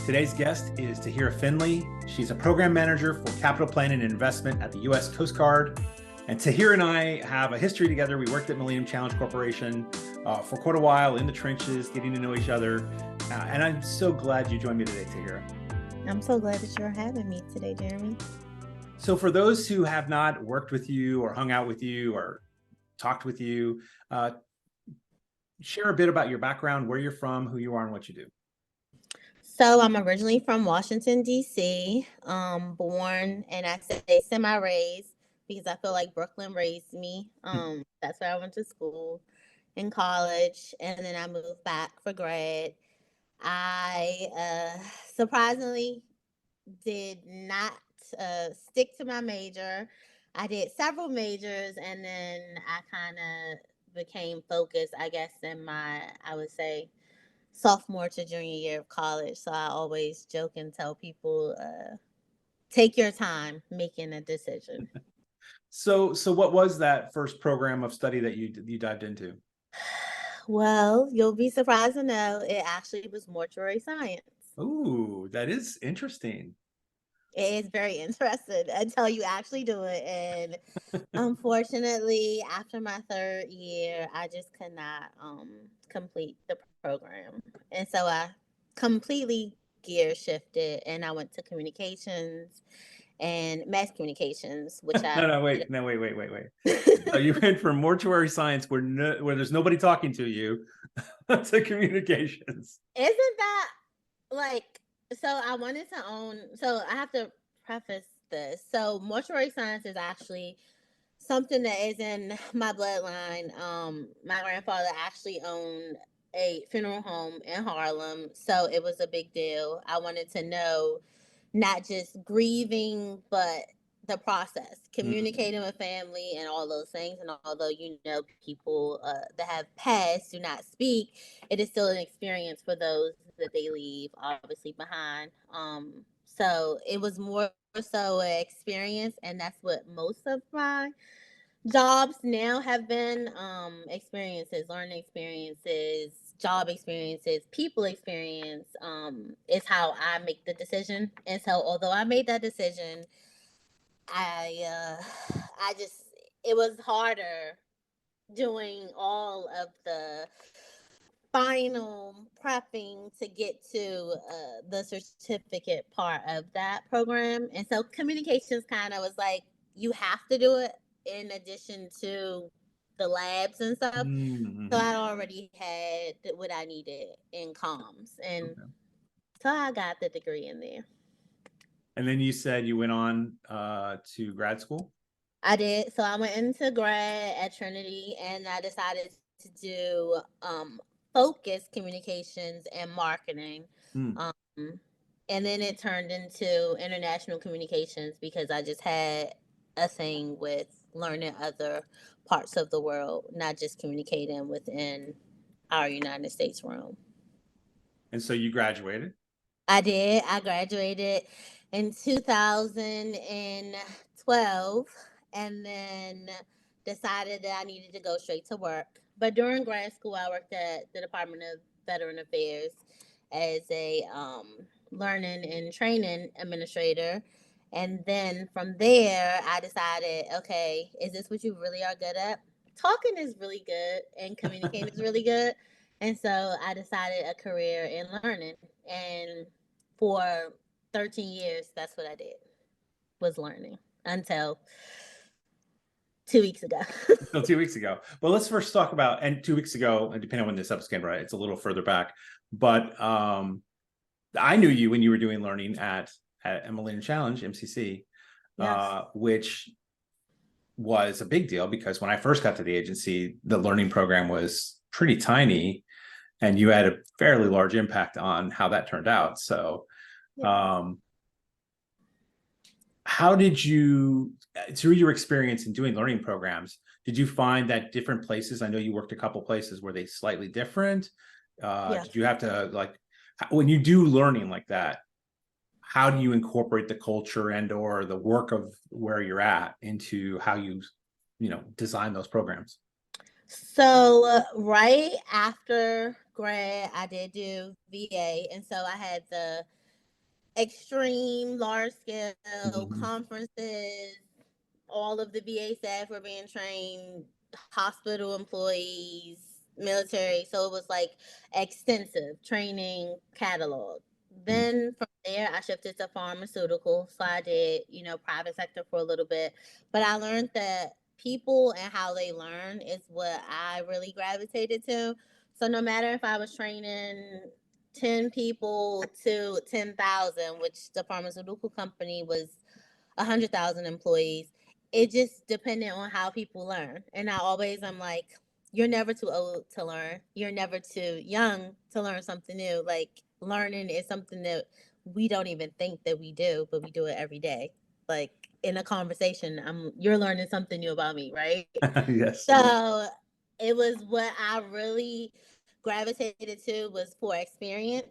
Today's guest is Tahirah Finley. She's a program manager for capital planning and investment at the U.S. Coast Guard. And Tahirah and I have a history together. We worked at Millennium Challenge Corporation for quite a while in the trenches, getting to know each other. And I'm so glad you joined me today, Tahirah. I'm so glad that you're having me today, Jeremy. So for those who have not worked with you or hung out with you or talked with you, share a bit about your background, where you're from, who you are, and what you do. So I'm originally from Washington, D.C., born, and I say semi-raised because I feel like Brooklyn raised me. That's where I went to school, in college, and then I moved back for grad. I surprisingly did not stick to my major. I did several majors, and then I kind of became focused, I guess, in my, I would say, sophomore to junior year of college. So I always joke and tell people, take your time making a decision. So what was that first program of study that you dived into? Well, you'll be surprised to know it actually was mortuary science. Ooh, that is interesting. It is very interesting until you actually do it. And unfortunately, after my third year, I just could not complete the program. And so I completely gear shifted and I went to communications and mass communications, which I Wait. So you went from mortuary science where there's nobody talking to you to communications. Isn't that like, so I wanted to own, so I have to preface this. So mortuary science is actually something that is in my bloodline. My grandfather actually owned a funeral home in Harlem, so it was a big deal. I wanted to know not just grieving, but the process, communicating with family and all those things. And although, people that have passed do not speak, it is still an experience for those that they leave obviously behind. So it was more so an experience, and that's what most of my jobs now have been, experiences, learning experiences, job experiences, people experience, is how I make the decision. And so although I made that decision, I just, it was harder doing all of the final prepping to get to the certificate part of that program. And so communications kind of was like, you have to do it in addition to the labs and stuff. Mm-hmm. So I already had what I needed in comms. And so I got the degree in there. And then you said you went on to grad school? I did. So I went into grad at Trinity and I decided to do focus communications and marketing. Um, and then it turned into international communications because I just had a thing with learning other parts of the world, not just communicating within our United States realm. And so you graduated? I did. I graduated in 2012 and then decided that I needed to go straight to work. But during grad school, I worked at the Department of Veteran Affairs as a learning and training administrator. And then from there, I decided, okay, is this what you really are good at? Talking is really good and communicating is really good. And so I decided a career in learning. And for 13 years, that's what I did, was learning until 2 weeks ago. Until 2 weeks ago. Well, let's first talk about, and 2 weeks ago, and depending on when this episode came, right, it's a little further back, but I knew you when you were doing learning at Millennium Challenge, MCC, Yes. Which was a big deal because when I first got to the agency, the learning program was pretty tiny and you had a fairly large impact on how that turned out. So, how did you, through your experience in doing learning programs, did you find that different places, I know you worked a couple places, were they slightly different? Did you have to, like, when you do learning like that, how do you incorporate the culture and or the work of where you're at into how you design those programs? So right after grad, I did do VA. And so I had the extreme, large scale Mhm. conferences. All of the VA staff were being trained, hospital employees, military. So it was like extensive training catalog. Mm. Then from there, I shifted to pharmaceutical. So I did, private sector for a little bit. But I learned that people and how they learn is what I really gravitated to. So no matter if I was training 10 people to 10,000, which the pharmaceutical company was 100,000 employees, it just depended on how people learn. And I'm like, you're never too old to learn. You're never too young to learn something new. Like, learning is something that we don't even think that we do, but we do it every day. Like, in a conversation, you're learning something new about me, right? Yes. So it was what I really gravitated to was for experience.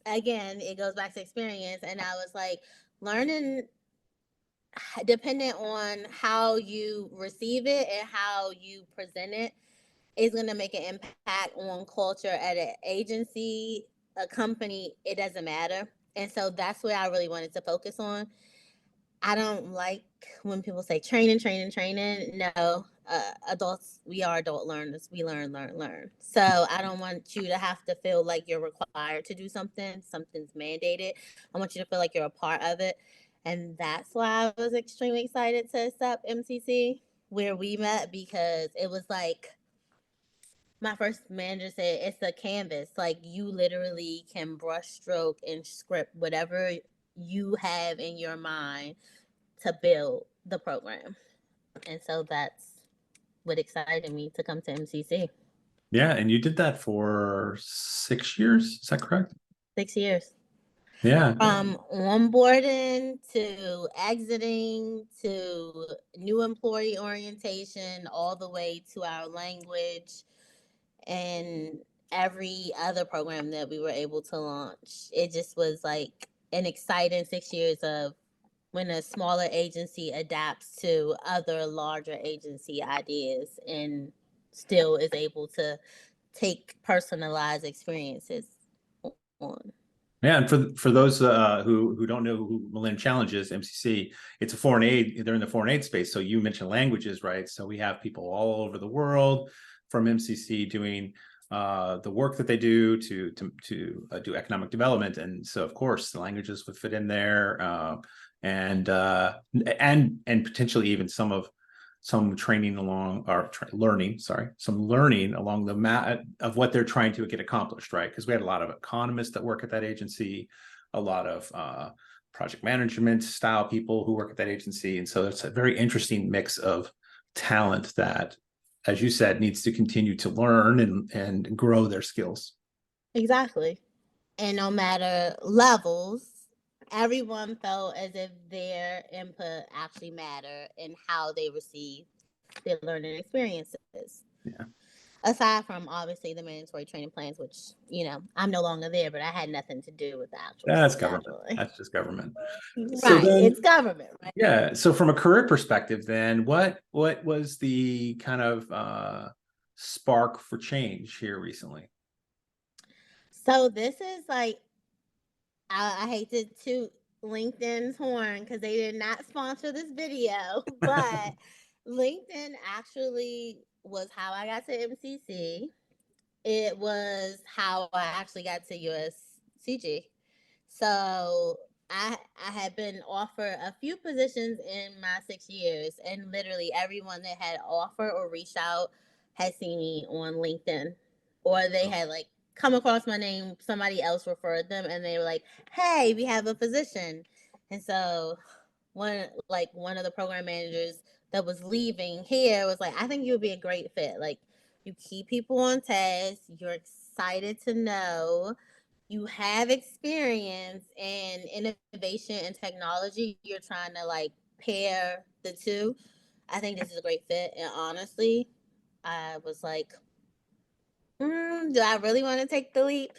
Again, it goes back to experience. And I was like, learning, depending on how you receive it and how you present it, is going to make an impact on culture at an agency, a company. It doesn't matter. And so that's what I really wanted to focus on. I don't like when people say training, training, training. No, adults, we are adult learners. We learn, learn, learn. So I don't want you to have to feel like you're required to do something. Something's mandated. I want you to feel like you're a part of it. And that's why I was extremely excited to accept MCC where we met, because it was like my first manager said it's a canvas. Like, you literally can brush stroke and script whatever you have in your mind to build the program. And so that's what excited me to come to MCC. Yeah, and you did that for 6 years, is that correct? 6 years. Yeah. From onboarding to exiting to new employee orientation, all the way to our language and every other program that we were able to launch. It just was like an exciting 6 years of when a smaller agency adapts to other larger agency ideas and still is able to take personalized experiences on. Yeah, and for those who don't know who Millennium Challenge is, MCC, it's a foreign aid. They're in the foreign aid space. So you mentioned languages, right? So we have people all over the world from MCC doing the work that they do to do economic development, and so of course the languages would fit in there, and potentially even some training along or learning, sorry, some learning along the mat of what they're trying to get accomplished, right? Because we had a lot of economists that work at that agency, a lot of project management style people who work at that agency. And so it's a very interesting mix of talent that, as you said, needs to continue to learn and grow their skills. Exactly. And no matter levels, everyone felt as if their input actually mattered in how they receive their learning experiences. Yeah. Aside from obviously the mandatory training plans, which, I'm no longer there, but I had nothing to do with the actual That's government. scheduling. That's just government. So Right. then, It's government, right? yeah. So from a career perspective, then what was the kind of spark for change here recently? So this is like, I hate to toot LinkedIn's horn because they did not sponsor this video, but LinkedIn actually was how I got to MCC. It was how I actually got to USCG. So I had been offered a few positions in my 6 years, and literally everyone that had offered or reached out had seen me on LinkedIn, or they had like come across my name. Somebody else referred them, and they were like, "Hey, we have a position." And so one of the program managers that was leaving here was like, "I think you would be a great fit. Like, you keep people on task. You're excited to know." You have experience in innovation and technology. You're trying to like pair the two. I think this is a great fit. And honestly, I was like, do I really want to take the leap?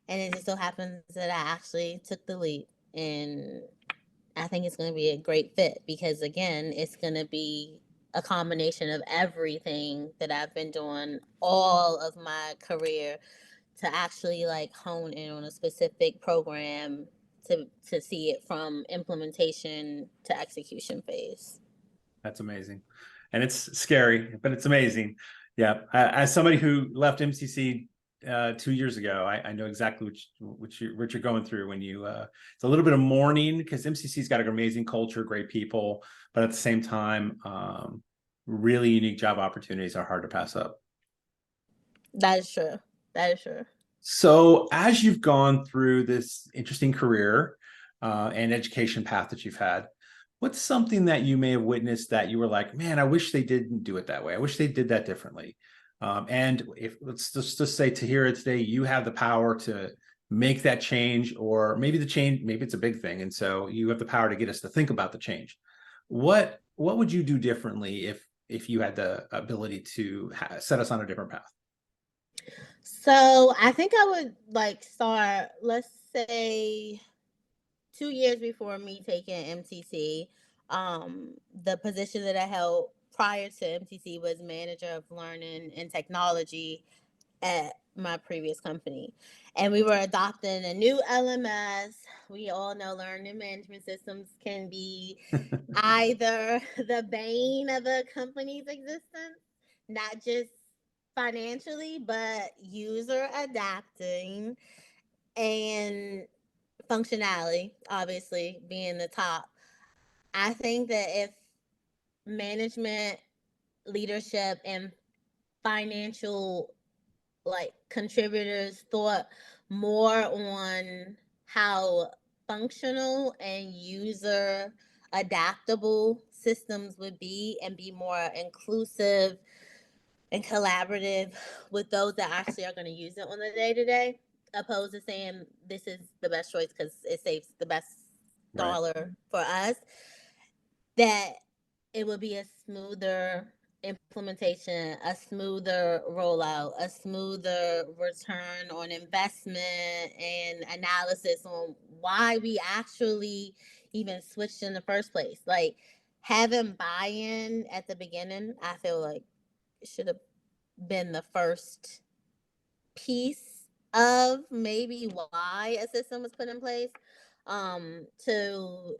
And it just so happens that I actually took the leap. And I think it's going to be a great fit because, again, it's going to be a combination of everything that I've been doing all of my career to actually like hone in on a specific program to see it from implementation to execution phase. That's amazing. And it's scary, but it's amazing. Yeah. As somebody who left MCC 2 years ago, I know exactly what you're going through when you it's a little bit of mourning, because MCC's got an amazing culture, great people, but at the same time, really unique job opportunities are hard to pass up. That is true. That is true. So as you've gone through this interesting career and education path that you've had, what's something that you may have witnessed that you were like, man, I wish they didn't do it that way. I wish they did that differently. And if let's just say Tahirah today, you have the power to make that change, or maybe the change, maybe it's a big thing. And so you have the power to get us to think about the change. What would you do differently if you had the ability to set us on a different path? So I think I would like start, let's say 2 years before me taking MTC. The position that I held prior to MTC was manager of learning and technology at my previous company. And we were adopting a new LMS. We all know learning management systems can be either the bane of a company's existence, not just financially, but user adapting and functionality, obviously, being the top. I think that if management, leadership, and financial like contributors thought more on how functional and user adaptable systems would be, and be more inclusive and collaborative with those that actually are going to use it on the day to day, opposed to saying this is the best choice because it saves the best Right. dollar for us, that it would be a smoother implementation, a smoother rollout, a smoother return on investment, and analysis on why we actually even switched in the first place. Like having buy-in at the beginning, I feel like it should have been the first piece of maybe why a system was put in place, to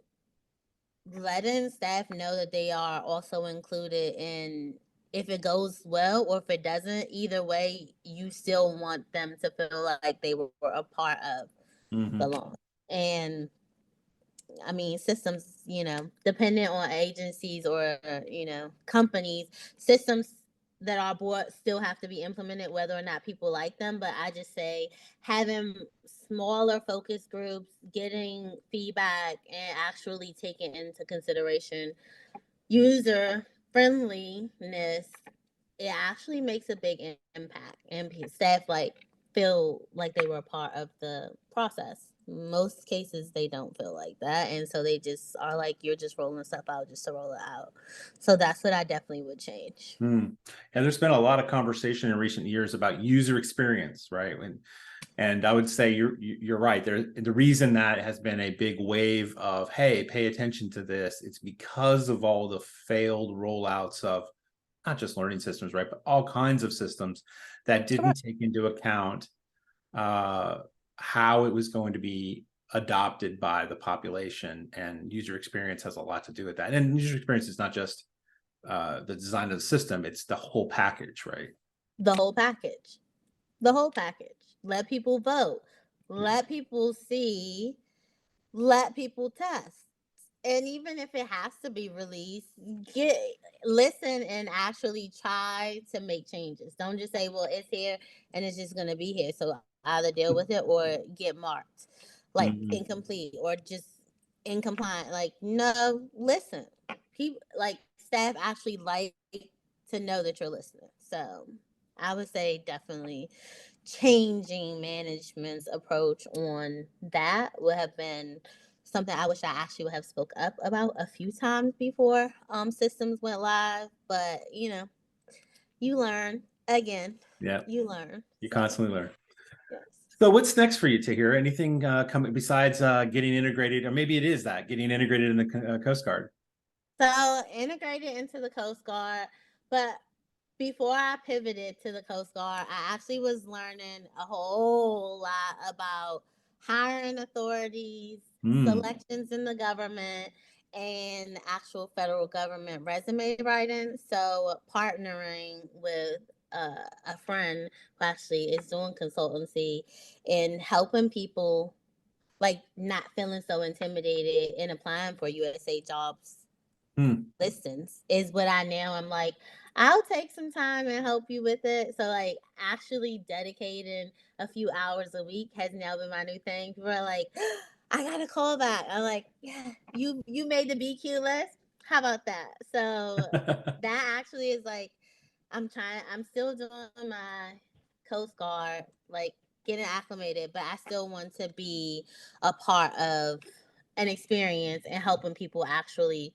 letting staff know that they are also included in if it goes well or if it doesn't. Either way, you still want them to feel like they were a part of the launch. And I mean, systems, dependent on agencies or, companies, systems that are bought still have to be implemented, whether or not people like them. But I just say having smaller focus groups, getting feedback, and actually taking into consideration user friendliness, it actually makes a big impact, and staff feel like they were a part of the process. Most cases they don't feel like that, and so they just are like, you're just rolling stuff out just to roll it out. So that's what I definitely would change. And there's been a lot of conversation in recent years about user experience, right? And I would say you're right. The reason that has been a big wave of, hey, pay attention to this, it's because of all the failed rollouts of not just learning systems, right, but all kinds of systems that didn't take into account how it was going to be adopted by the population. And user experience has a lot to do with that. And user experience is not just the design of the system, it's the whole package, right? The whole package. The whole package. Let people vote. Let people see. Let people test. And even if it has to be released, listen and actually try to make changes. Don't just say, well, it's here and it's just going to be here, so either deal with it or get marked like incomplete or just incompliant. Like, no, listen. People, like, staff actually like to know that you're listening. So I would say definitely changing management's approach on that would have been something I wish I actually would have spoke up about a few times before systems went live. But you learn again. Yeah, You learn. you So constantly learn. yes. So what's next for you, Tahirah? Anything coming besides getting integrated, or maybe it is that getting integrated in the Coast Guard? So integrated into the Coast Guard, but before I pivoted to the Coast Guard, I actually was learning a whole lot about hiring authorities, selections in the government, and actual federal government resume writing. So partnering with a friend who actually is doing consultancy and helping people like not feeling so intimidated in applying for USA jobs listings is what I now am like, I'll take some time and help you with it. So like actually dedicating a few hours a week has now been my new thing. People are like, I got a call back. I'm like, yeah, you made the BQ list. How about that? So that actually is like, I'm still doing my Coast Guard, like getting acclimated, but I still want to be a part of an experience and helping people actually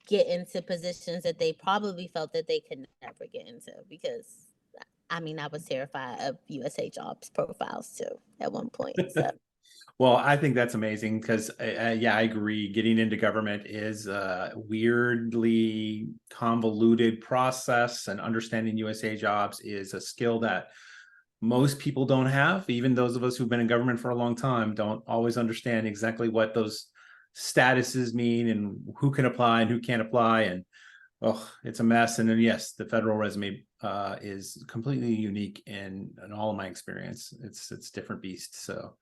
get into positions that they probably felt that they could never get into, because I mean I was terrified of USA jobs profiles too at one point. So Well, I think that's amazing because, yeah, I agree. Getting into government is a weirdly convoluted process, and understanding USA jobs is a skill that most people don't have. Even those of us who've been in government for a long time don't always understand exactly what those statuses mean and who can apply and who can't apply. And oh, it's a mess. And then yes, the federal resume is completely unique in all of my experience. It's different beast. So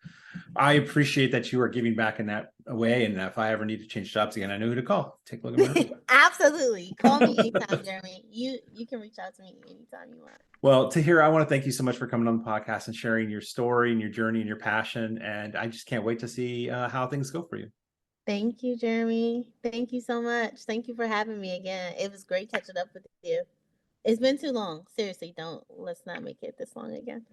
I appreciate that you are giving back in that way. And if I ever need to change jobs again, I know who to call. Take a look at my absolutely, call me anytime, Jeremy. You can reach out to me anytime you want. Well, Tahirah, I want to thank you so much for coming on the podcast and sharing your story and your journey and your passion. And I just can't wait to see how things go for you. Thank you, Jeremy. Thank you so much. Thank you for having me again. It was great catching up with you. It's been too long. Seriously, let's not make it this long again.